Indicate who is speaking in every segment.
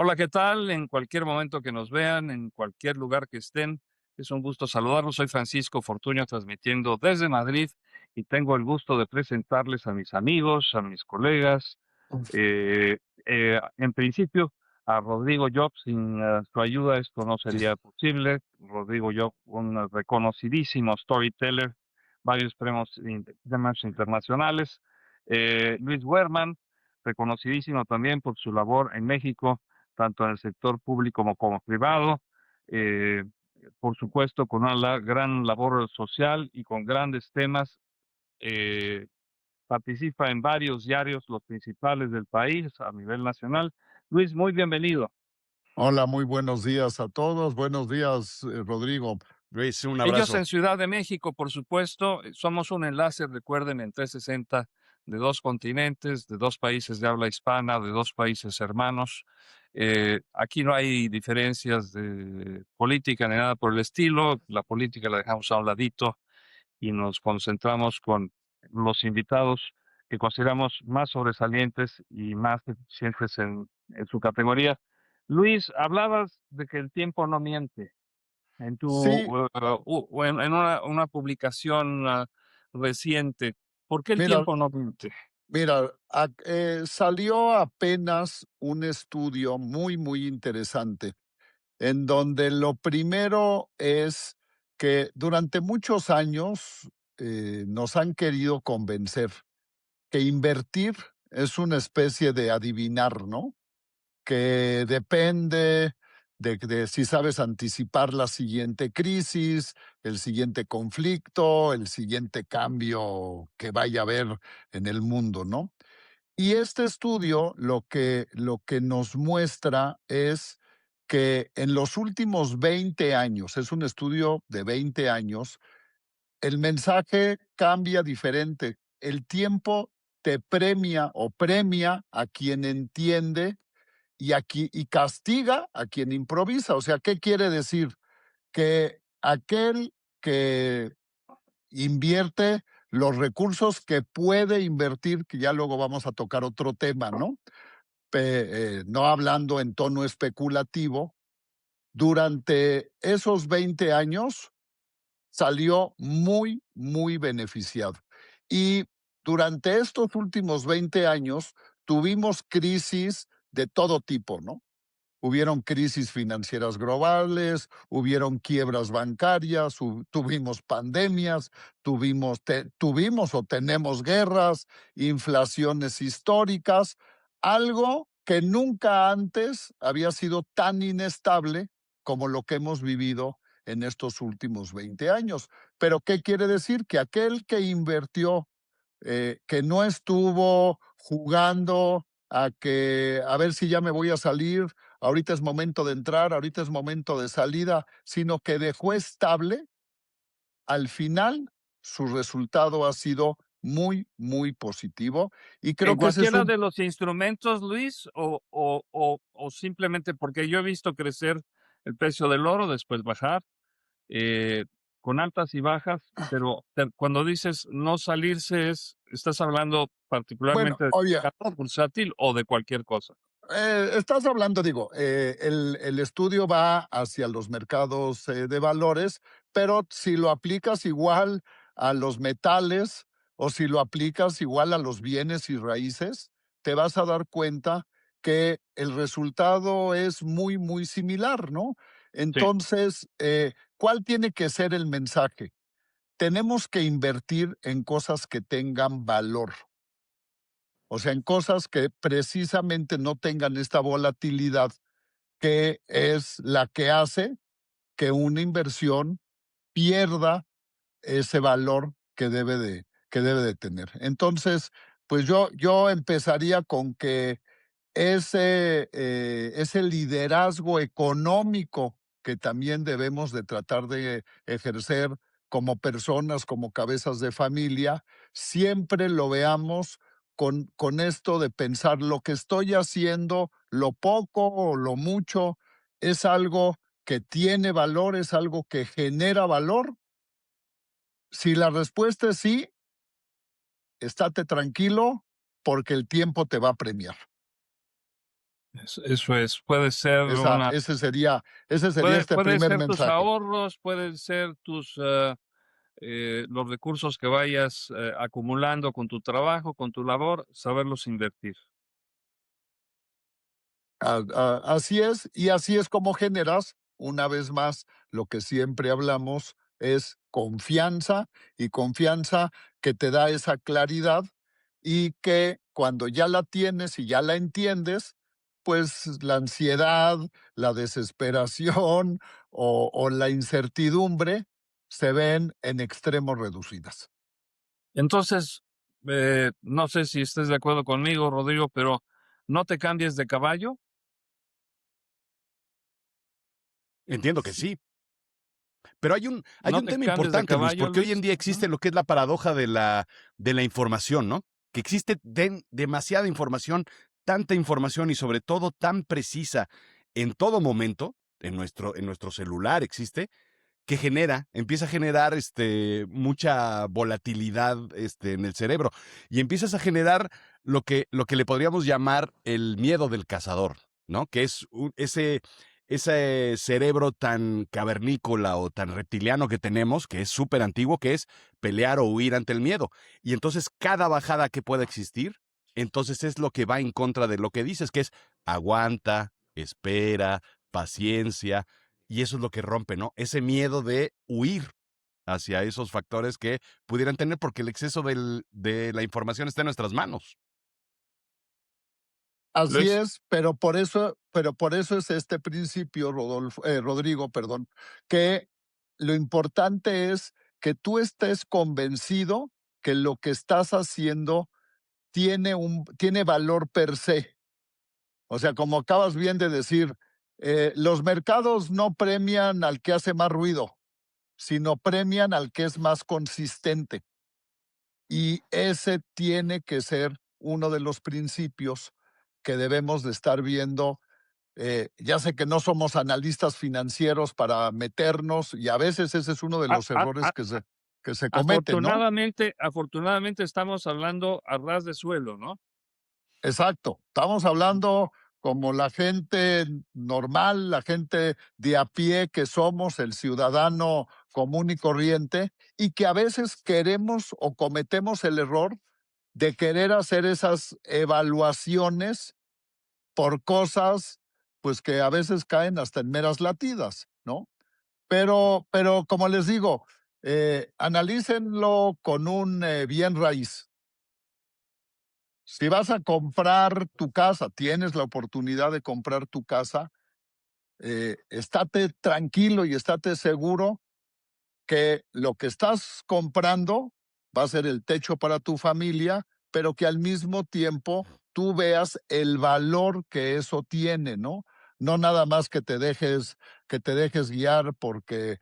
Speaker 1: Hola, ¿qué tal? En cualquier momento que nos vean, en cualquier lugar que estén, es un gusto saludarlos. Soy Francisco Fortunio, transmitiendo desde Madrid y tengo el gusto de presentarles a mis amigos, a mis colegas, eh, en principio a Rodrigo Job. Sin su ayuda esto no sería posible. Rodrigo Job, un reconocidísimo storyteller, varios premios internacionales. Luis Werman, reconocidísimo también por su labor en México, tanto en el sector público como privado, eh, por supuesto con una gran labor social y con grandes temas. eh, Participa en varios diarios, los principales del país a nivel nacional. Luis, muy bienvenido.
Speaker 2: Hola, muy buenos días a todos. Buenos días, Rodrigo.
Speaker 3: Luis, un
Speaker 1: Ellos
Speaker 3: abrazo.
Speaker 1: en Ciudad de México, por supuesto, somos un enlace, recuerden, en 360 de dos continentes, de dos países de habla hispana, de dos países hermanos. Aquí no hay diferencias de política ni nada por el estilo. La política la dejamos a un ladito y nos concentramos con los invitados que consideramos más sobresalientes y más eficientes en su categoría. Luis, hablabas de que el tiempo no miente. En tu,
Speaker 2: Sí,
Speaker 1: o en una publicación, reciente, ¿por qué el
Speaker 2: mira,
Speaker 1: tiempo no miente?
Speaker 2: salió apenas un estudio muy interesante, en donde lo primero es que durante muchos años nos han querido convencer que invertir es una especie de adivinar, ¿no? Que depende de si sabes anticipar la siguiente crisis, el siguiente conflicto, el siguiente cambio que vaya a haber en el mundo, ¿no? Y este estudio lo que nos muestra es que en los últimos 20 años, es un estudio de 20 años, el mensaje cambia diferente. El tiempo te premia o premia a quien entiende y castiga a quien improvisa. O sea, ¿qué quiere decir? Que aquel que invierte los recursos que puede invertir, que ya luego vamos a tocar otro tema, ¿no? No hablando en tono especulativo, durante esos 20 años salió muy beneficiado. Y durante estos últimos 20 años tuvimos crisis de todo tipo, ¿no? Hubieron crisis financieras globales, hubieron quiebras bancarias, tuvimos pandemias, tuvimos o tenemos guerras, inflaciones históricas, algo que nunca antes había sido tan inestable como lo que hemos vivido en estos últimos 20 años. Pero, ¿qué quiere decir? Que aquel que invirtió, que no estuvo jugando a ver si ya me voy a salir, ahorita es momento de entrar, ahorita es momento de salida, sino que dejó estable, al final su resultado ha sido muy positivo y creo
Speaker 1: ¿En
Speaker 2: que ese es
Speaker 1: cualquiera
Speaker 2: un
Speaker 1: de los instrumentos, Luis, o simplemente porque yo he visto crecer el precio del oro, después bajar, eh, con altas y bajas, pero cuando dices no salirse estás hablando
Speaker 2: bueno,
Speaker 1: particularmente de
Speaker 2: oye,
Speaker 1: mercado bursátil o de cualquier cosa?
Speaker 2: estás hablando, digo, el estudio va hacia los mercados de valores, pero si lo aplicas igual a los metales o si lo aplicas igual a los bienes y raíces, te vas a dar cuenta que el resultado es muy similar, ¿no?
Speaker 1: Sí.
Speaker 2: Entonces, ¿cuál tiene que ser el mensaje? Tenemos que invertir en cosas que tengan valor. O sea, en cosas que precisamente no tengan esta volatilidad que es la que hace que una inversión pierda ese valor que debe de tener. Entonces, pues yo empezaría con que ese liderazgo económico que también debemos de tratar de ejercer como personas, como cabezas de familia, siempre lo veamos con esto de pensar lo que estoy haciendo, lo poco o lo mucho, es algo que tiene valor, es algo que genera valor. Si la respuesta es sí, estate tranquilo porque el tiempo te va a premiar.
Speaker 1: Eso es, puede ser
Speaker 2: Esa
Speaker 1: una
Speaker 2: ese sería este
Speaker 1: puede
Speaker 2: primer
Speaker 1: ser tus
Speaker 2: mensaje.
Speaker 1: ahorros, pueden ser tus, los recursos que vayas, acumulando con tu trabajo, con tu labor, saberlos invertir.
Speaker 2: Así es, y así es como generas, una vez más, lo que siempre hablamos es confianza, y confianza que te da esa claridad, y que cuando ya la tienes y ya la entiendes, pues la ansiedad, la desesperación o la incertidumbre se ven en extremos reducidas.
Speaker 1: Entonces, no sé si estés de acuerdo conmigo, Rodrigo, pero no te cambies de caballo.
Speaker 3: Entiendo que sí. Pero hay
Speaker 1: No
Speaker 3: un
Speaker 1: te
Speaker 3: tema
Speaker 1: cambies de
Speaker 3: importante, Luis,
Speaker 1: caballo,
Speaker 3: porque hoy en
Speaker 1: Luis.
Speaker 3: día
Speaker 1: Ujú.
Speaker 3: existe lo que es la paradoja de la información, ¿no? Que existe demasiada información, tanta información y sobre todo tan precisa en todo momento, en nuestro celular existe, que empieza a generar mucha volatilidad en el cerebro y empiezas a generar lo que le podríamos llamar el miedo del cazador, ¿no? Que es ese cerebro tan cavernícola o tan reptiliano que tenemos, que es súper antiguo, que es pelear o huir ante el miedo. Y entonces cada bajada que pueda existir, entonces es lo que va en contra de lo que dices, que es aguanta, espera, paciencia, y eso es lo que rompe, ¿no? Ese miedo de huir hacia esos factores que pudieran tener, porque el exceso de la información está en nuestras manos.
Speaker 2: Así
Speaker 1: Luis,
Speaker 2: es, pero por eso es este principio, Rodrigo, perdón, que lo importante es que tú estés convencido que lo que estás haciendo tiene valor per se. O sea, como acabas bien de decir, los mercados no premian al que hace más ruido, sino premian al que es más consistente. Y ese tiene que ser uno de los principios que debemos de estar viendo. Ya sé que no somos analistas financieros para meternos, y a veces ese es uno de
Speaker 1: a-
Speaker 2: los
Speaker 1: a-
Speaker 2: errores
Speaker 1: a-
Speaker 2: que se cometen, ¿no?
Speaker 1: afortunadamente estamos hablando a ras de suelo, ¿no?
Speaker 2: Exacto. Estamos hablando como la gente normal, la gente de a pie que somos, el ciudadano común y corriente, y que a veces queremos o cometemos el error de querer hacer esas evaluaciones por cosas, pues, que a veces caen hasta en meras latidas, ¿no? Pero como les digo, analícenlo con un, bien raíz. Si vas a comprar tu casa, tienes la oportunidad de comprar tu casa, estate tranquilo y estate seguro que lo que estás comprando va a ser el techo para tu familia, pero que al mismo tiempo tú veas el valor que eso tiene, ¿no? No nada más que te dejes guiar porque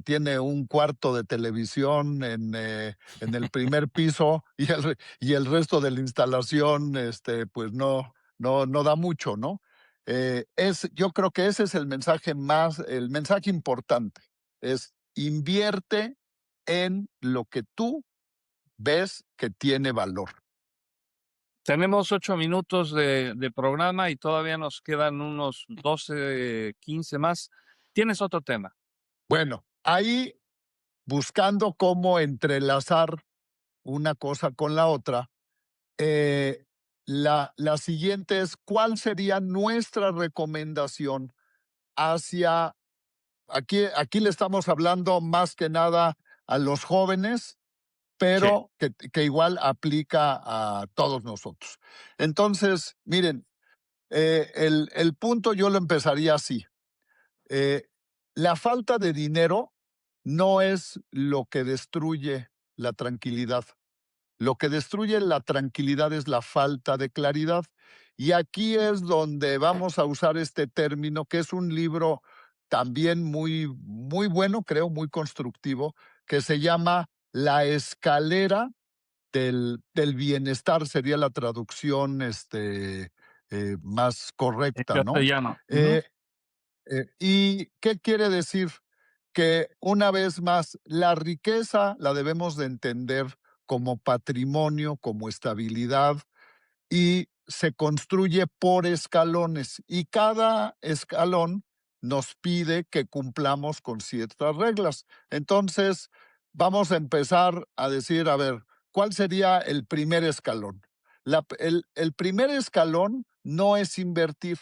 Speaker 2: tiene un cuarto de televisión en el primer piso y el resto de la instalación, pues no da mucho, ¿no? Yo creo que ese es el mensaje importante, es invierte en lo que tú ves que tiene valor.
Speaker 1: Tenemos 8 minutos de programa y todavía nos quedan unos 12, 15 más. ¿Tienes otro tema?
Speaker 2: Bueno, ahí buscando cómo entrelazar una cosa con la otra, la siguiente es, ¿cuál sería nuestra recomendación hacia, aquí le estamos hablando más que nada a los jóvenes,
Speaker 1: Sí.
Speaker 2: pero que igual aplica a todos nosotros? Entonces, miren, el punto yo lo empezaría así. Eh, la falta de dinero no es lo que destruye la tranquilidad. Lo que destruye la tranquilidad es la falta de claridad. Y aquí es donde vamos a usar este término, que es un libro también muy, muy bueno, creo, muy constructivo, que se llama La escalera del bienestar, sería la traducción más
Speaker 1: En
Speaker 2: correcta, ¿no?
Speaker 1: castellano. Ujú.
Speaker 2: Eh, ¿Y qué quiere decir? Que una vez más, la riqueza la debemos de entender como patrimonio, como estabilidad, y se construye por escalones y cada escalón nos pide que cumplamos con ciertas reglas. Entonces, vamos a empezar a decir, a ver, ¿cuál sería el primer escalón? El primer escalón no es invertir.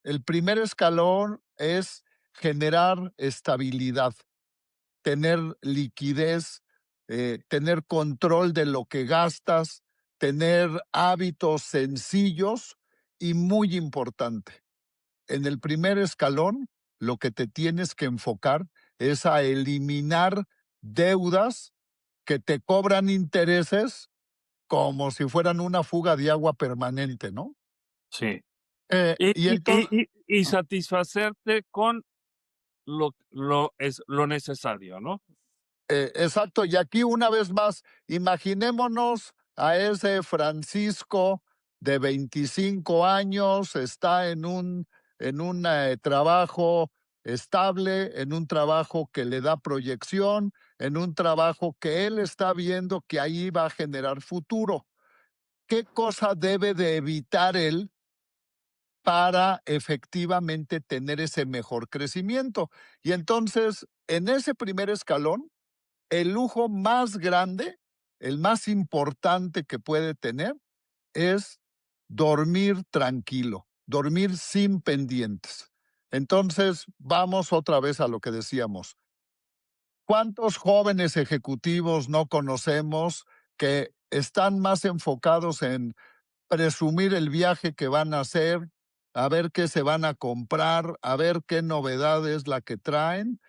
Speaker 2: El primer escalón es generar estabilidad, tener liquidez, tener control de lo que gastas, tener hábitos sencillos y muy importante. En el primer escalón, lo que te tienes que enfocar es a eliminar deudas que te cobran intereses como si fueran una fuga de agua permanente, ¿no?
Speaker 1: Sí.
Speaker 2: Eh,
Speaker 1: Y
Speaker 2: y
Speaker 1: y y
Speaker 2: entonces,
Speaker 1: y y satisfacerte con lo necesario, ¿no?
Speaker 2: Exacto, y aquí una vez más, imaginémonos a ese Francisco de 25 años, está en un trabajo estable, en un trabajo que le da proyección, en un trabajo que él está viendo que ahí va a generar futuro. ¿Qué cosa debe de evitar él para efectivamente tener ese mejor crecimiento? Y entonces, en ese primer escalón, el lujo más grande, el más importante que puede tener es dormir tranquilo, dormir sin pendientes. Entonces, vamos otra vez a lo que decíamos. ¿Cuántos jóvenes ejecutivos no conocemos que están más enfocados en presumir el viaje que van a hacer, a ver qué se van a comprar, a ver qué novedad es la que traen,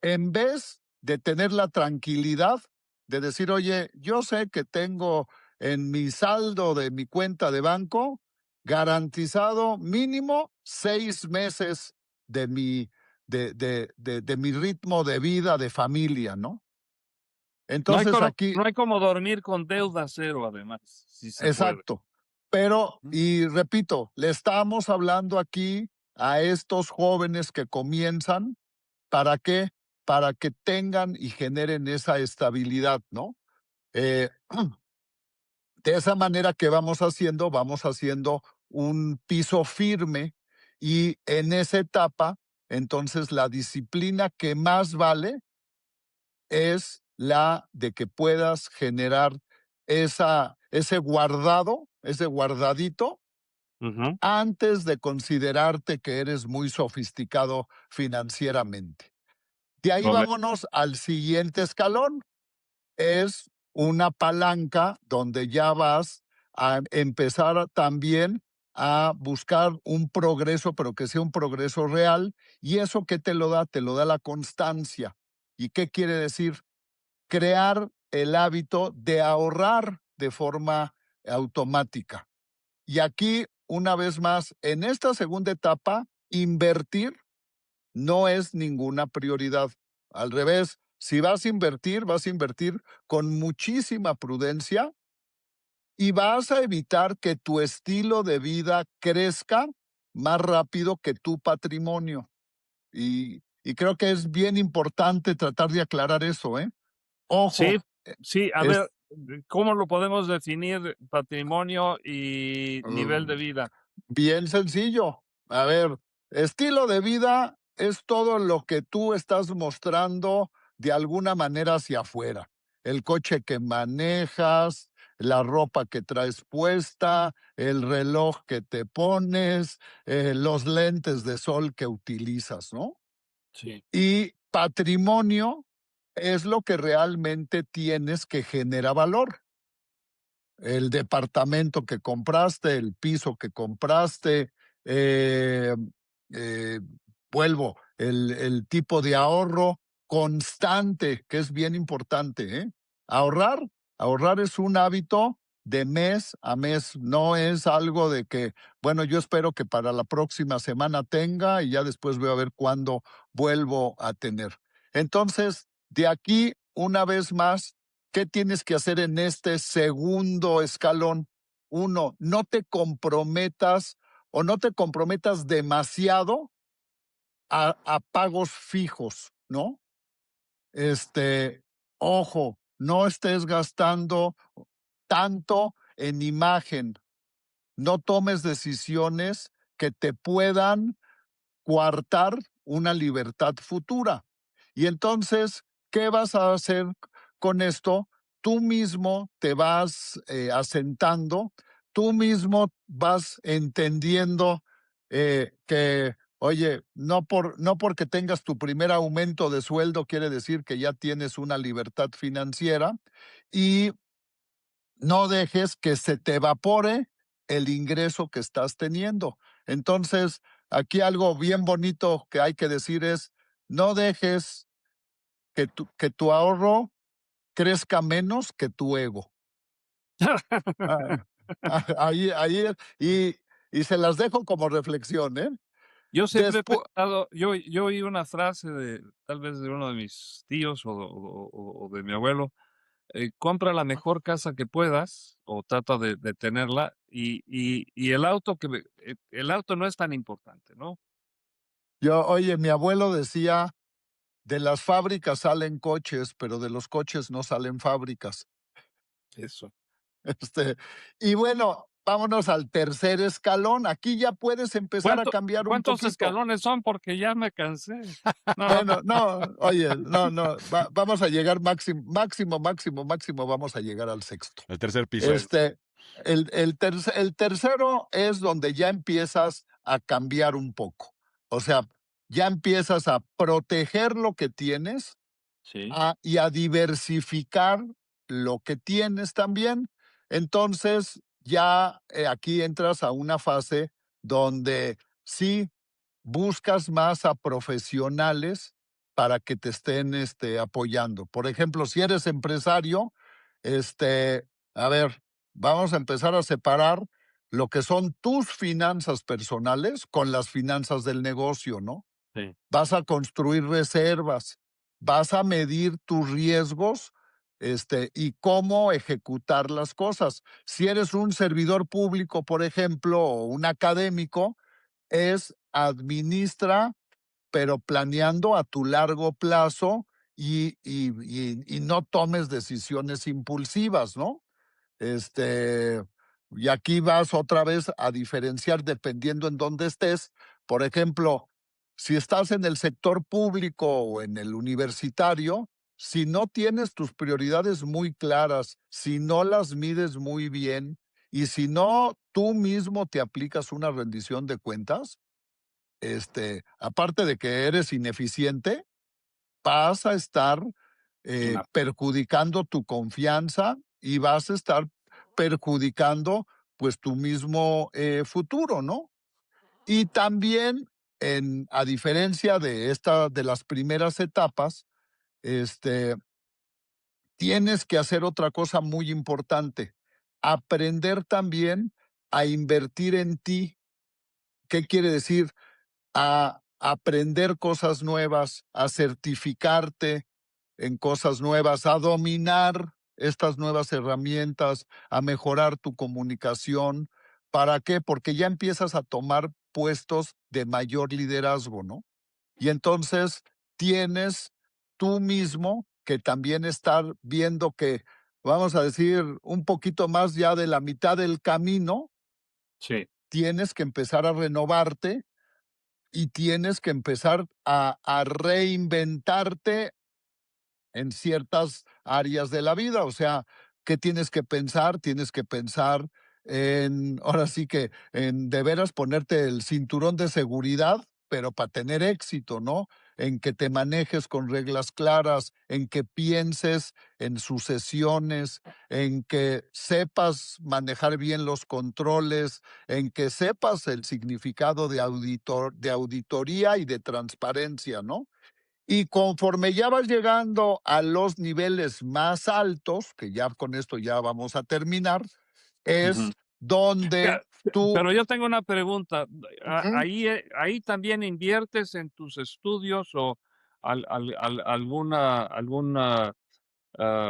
Speaker 2: en vez de tener la tranquilidad de decir, oye, yo sé que tengo en mi saldo de mi cuenta de banco garantizado mínimo 6 meses de mi ritmo de vida, de familia, ¿no? Entonces aquí,
Speaker 1: No hay como dormir con deuda cero, además, si se puede.
Speaker 2: exacto. Pero,
Speaker 1: Mm.
Speaker 2: y repito, le estamos hablando aquí a estos jóvenes que comienzan. ¿Para qué? Para que tengan y generen esa estabilidad, ¿no? Eh, de esa manera que vamos haciendo un piso firme y en esa etapa, entonces la disciplina que más vale es la de que puedas generar ese guardado, ese guardadito,
Speaker 1: Ujú.
Speaker 2: antes de considerarte que eres muy sofisticado financieramente. De ahí
Speaker 1: Correcto.
Speaker 2: vámonos al siguiente escalón. Es una palanca donde ya vas a también a buscar un progreso, pero que sea un progreso real. ¿Y eso qué te lo da? Te lo da la constancia. ¿Y qué quiere decir? Crear el hábito de ahorrar de forma automática. Y aquí, una vez más, en esta segunda etapa, invertir no es ninguna prioridad. Al revés, si vas a invertir con muchísima prudencia y vas a evitar que tu estilo de vida crezca más rápido que tu patrimonio. Y creo que es bien importante tratar de aclarar eso, ¿eh?
Speaker 1: Sí,
Speaker 2: Ojo,
Speaker 1: sí, a
Speaker 2: es,
Speaker 1: ver, ¿cómo lo podemos definir patrimonio y nivel de vida?
Speaker 2: bien sencillo. A ver, estilo de vida es todo lo que tú estás mostrando de alguna manera hacia afuera. El coche que manejas, la ropa que traes puesta, el reloj que te pones, los lentes de sol que utilizas, ¿no?
Speaker 1: Sí.
Speaker 2: Y patrimonio es lo que realmente tienes que genera valor. El departamento que compraste, el piso que compraste, eh, eh, vuelvo, el tipo de ahorro constante, que es bien importante, ¿eh? Ahorrar, ahorrar es un hábito de mes a mes, no es algo de que, bueno, yo espero que para la próxima semana tenga y ya después voy a ver cuándo vuelvo a tener. Entonces, de aquí, una vez más, ¿qué tienes que hacer en este segundo escalón? Uno, no te comprometas o no te comprometas demasiado a pagos fijos, ¿no? Este, ojo, no estés gastando tanto en imagen. no tomes decisiones que te puedan coartar una libertad futura. Y entonces, ¿qué vas a hacer con esto? Tú mismo te vas asentando, tú mismo vas entendiendo que, oye, no porque tengas tu primer aumento de sueldo quiere decir que ya tienes una libertad financiera y no dejes que se te evapore el ingreso que estás teniendo. Entonces, aquí algo bien bonito que hay que decir es, no dejes que tu ahorro crezca menos que tu ego. Ah, ahí y se las dejo como reflexión, ¿eh?
Speaker 1: Yo siempre he
Speaker 2: Después,
Speaker 1: pensado, yo oí una frase de tal vez de uno de mis tíos o de mi abuelo, compra la mejor casa que puedas o trata de tenerla y el auto el auto no es tan importante, ¿no?
Speaker 2: oye, mi abuelo decía, de las fábricas salen coches, pero de los coches no salen fábricas.
Speaker 1: Eso.
Speaker 2: Este, y bueno, vámonos al tercer escalón. Aquí ya puedes empezar a cambiar un
Speaker 1: ¿Cuántos
Speaker 2: poquito.
Speaker 1: escalones son? Porque ya me cansé. No,
Speaker 2: Bueno, no, oye, no, vamos a llegar máximo, vamos a llegar al sexto.
Speaker 3: El tercer piso.
Speaker 1: bueno,
Speaker 2: Este, el tercero es donde ya empiezas a cambiar un poco. O sea, ya empiezas a proteger lo que tienes
Speaker 1: sí,
Speaker 2: y a diversificar lo que tienes también. Entonces, ya aquí entras a una fase donde sí buscas más a profesionales para que te estén apoyando. Por ejemplo, si eres empresario, a ver, vamos a empezar a separar lo que son tus finanzas personales con las finanzas del negocio, ¿no?
Speaker 1: sí,
Speaker 2: Vas a construir reservas, vas a medir tus riesgos, y cómo ejecutar las cosas. Si eres un servidor público, por ejemplo, o un académico, es administra, pero planeando a tu largo plazo y no tomes decisiones impulsivas, ¿no? Este, y aquí vas otra vez a diferenciar dependiendo en dónde estés. Por ejemplo, si estás en el sector público o en el universitario, si no tienes tus prioridades muy claras, si no las mides muy bien y si no tú mismo te aplicas una rendición de cuentas, aparte de que eres ineficiente, vas a estar
Speaker 1: claro,
Speaker 2: perjudicando tu confianza y vas a estar perjudicando pues tu mismo futuro, ¿no? Y también, a diferencia de las primeras etapas, este, tienes que hacer otra cosa muy importante, aprender también a invertir en ti. ¿Qué quiere decir? A aprender cosas nuevas, a certificarte en cosas nuevas, a dominar estas nuevas herramientas, a mejorar tu comunicación. ¿Para qué? Porque ya empiezas a tomar puestos de mayor liderazgo, ¿no? Y entonces tienes tú mismo que también estar viendo que, vamos a decir, un poquito más ya de la mitad del camino,
Speaker 1: sí,
Speaker 2: tienes que empezar a renovarte y tienes que empezar a reinventarte en ciertas áreas de la vida. O sea, ¿qué tienes que pensar? Tienes que pensar en, ahora sí que, en de veras ponerte el cinturón de seguridad, pero para tener éxito, ¿no? En que te manejes con reglas claras, en que pienses en sucesiones, en que sepas manejar bien los controles, en que sepas el significado de auditoría y de transparencia, ¿no? Y conforme ya vas llegando a los niveles más altos, que ya con esto ya vamos a terminar, es
Speaker 1: ujú.
Speaker 2: donde
Speaker 1: Ya,
Speaker 2: tú,
Speaker 1: pero yo tengo una pregunta,
Speaker 2: ujú,
Speaker 1: ahí también inviertes en tus estudios o alguna,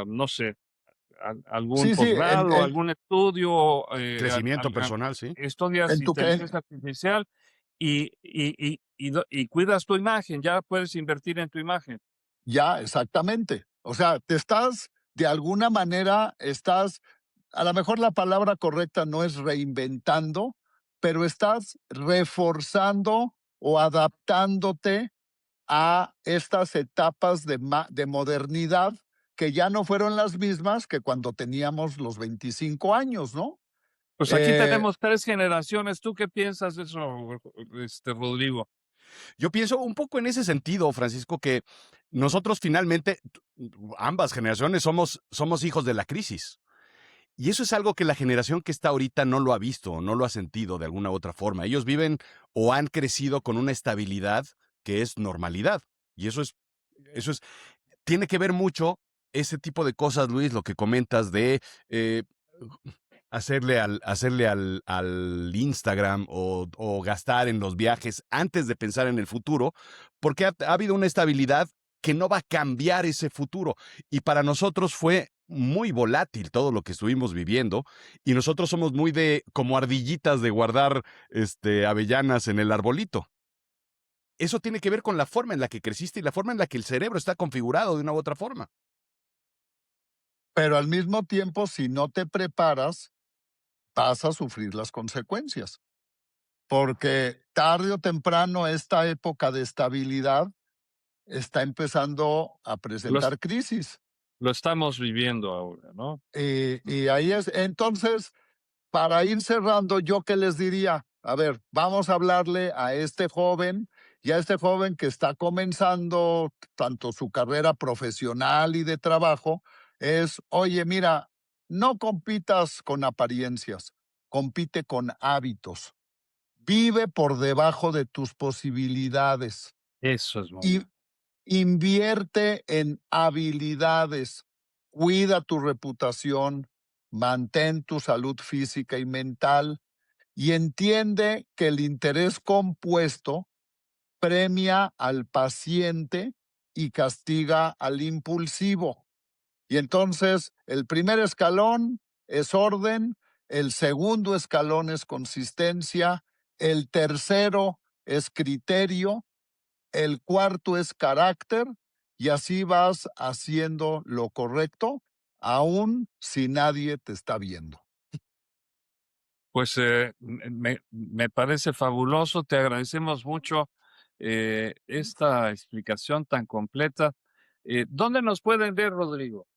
Speaker 1: no sé, algún
Speaker 2: sí, sí,
Speaker 1: posgrado, algún estudio,
Speaker 3: Crecimiento personal, sí.
Speaker 1: estudias
Speaker 2: en tu que
Speaker 1: inteligencia artificial y cuidas tu imagen, ya puedes invertir en tu imagen.
Speaker 2: ya, exactamente. O sea, te estás, de alguna manera, estás a lo mejor la palabra correcta no es reinventando, pero estás reforzando o adaptándote a estas etapas de modernidad que ya no fueron las mismas que cuando teníamos los 25 años, ¿no?
Speaker 1: Pues aquí
Speaker 2: Eh,
Speaker 1: tenemos 3 generaciones. ¿Tú qué piensas de eso, Rodrigo?
Speaker 3: Yo pienso un poco en ese sentido, Francisco, que nosotros finalmente, ambas generaciones somos hijos de la crisis. Y eso es algo que la generación que está ahorita no lo ha visto, no lo ha sentido de alguna u otra forma. Ellos viven o han crecido con una estabilidad que es normalidad. Y eso es, tiene que ver mucho ese tipo de cosas, Luis, lo que comentas de hacerle al Instagram o gastar en los viajes antes de pensar en el futuro, porque ha habido una estabilidad que no va a cambiar ese futuro. Y para nosotros fue muy volátil todo lo que estuvimos viviendo, y nosotros somos muy de como ardillitas de guardar avellanas en el arbolito. Eso tiene que ver con la forma en la que creciste y la forma en la que el cerebro está configurado de una u otra forma.
Speaker 2: pero al mismo tiempo, si no te preparas, vas a sufrir las consecuencias, porque tarde o temprano esta época de estabilidad está empezando a
Speaker 1: Lo, es-
Speaker 2: presentar crisis.
Speaker 1: lo estamos viviendo ahora, ¿no?
Speaker 2: Y ahí es, entonces, para ir cerrando, ¿yo qué les diría? A ver, vamos a hablarle a este joven y a este joven que está comenzando tanto su carrera profesional y de trabajo, es, oye, mira, no compitas con apariencias, compite con hábitos. Vive por debajo de tus posibilidades
Speaker 1: Eso es muy
Speaker 2: y
Speaker 1: bueno.
Speaker 2: invierte en habilidades. Cuida tu reputación, mantén tu salud física y mental y entiende que el interés compuesto premia al paciente y castiga al impulsivo. Y entonces el primer escalón es orden, el segundo escalón es consistencia, el tercero es criterio, el cuarto es carácter, y así vas haciendo lo correcto, aun si nadie te está viendo.
Speaker 1: Pues me parece fabuloso. Te agradecemos mucho esta explicación tan completa. ¿Dónde nos pueden ver, Rodrigo?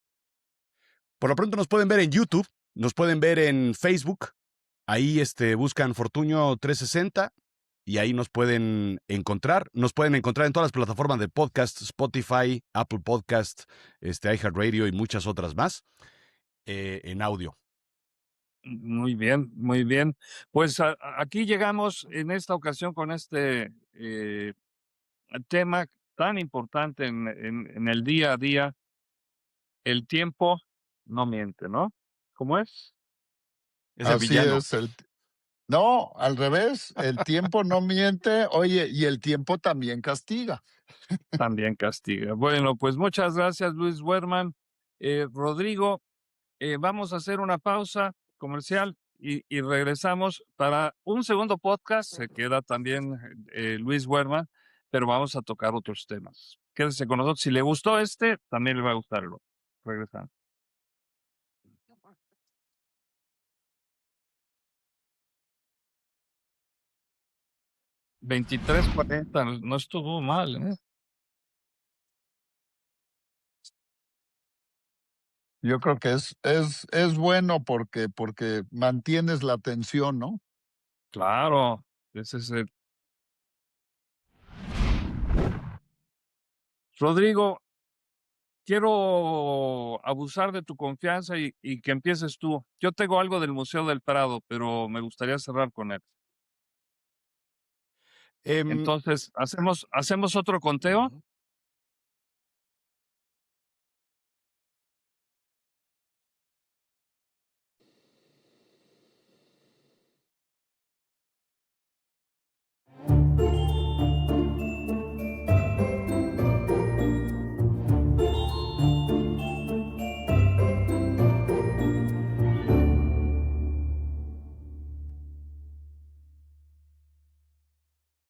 Speaker 3: Por lo pronto nos pueden ver en YouTube, nos pueden ver en Facebook. Ahí buscan Fortuño 360 y ahí nos pueden encontrar. Nos pueden encontrar en todas las plataformas de podcast, Spotify, Apple Podcast, iHeartRadio y muchas otras más, en audio.
Speaker 1: Muy bien, muy bien. Pues aquí llegamos en esta ocasión con este tema tan importante en el día a día. El tiempo no miente, ¿no? ¿Cómo es?
Speaker 3: Es el
Speaker 2: Así
Speaker 3: villano.
Speaker 2: es. No, al revés, el tiempo no miente, oye, y el tiempo también castiga.
Speaker 1: También castiga. Bueno, pues muchas gracias, Luis Werman. Rodrigo, vamos a hacer una pausa comercial y regresamos para un segundo podcast. Se queda también Luis Werman, pero vamos a tocar otros temas. Quédese con nosotros. Si le gustó también le va a gustar el otro. Regresamos. 23:40, no estuvo mal, ¿eh?
Speaker 2: Yo creo que es bueno porque mantienes la atención, ¿no?
Speaker 1: Claro, ese es el... Rodrigo, quiero abusar de tu confianza y que empieces tú. Yo tengo algo del Museo del Prado, pero me gustaría cerrar con él.
Speaker 3: Em,
Speaker 1: Entonces, ¿hacemos otro conteo?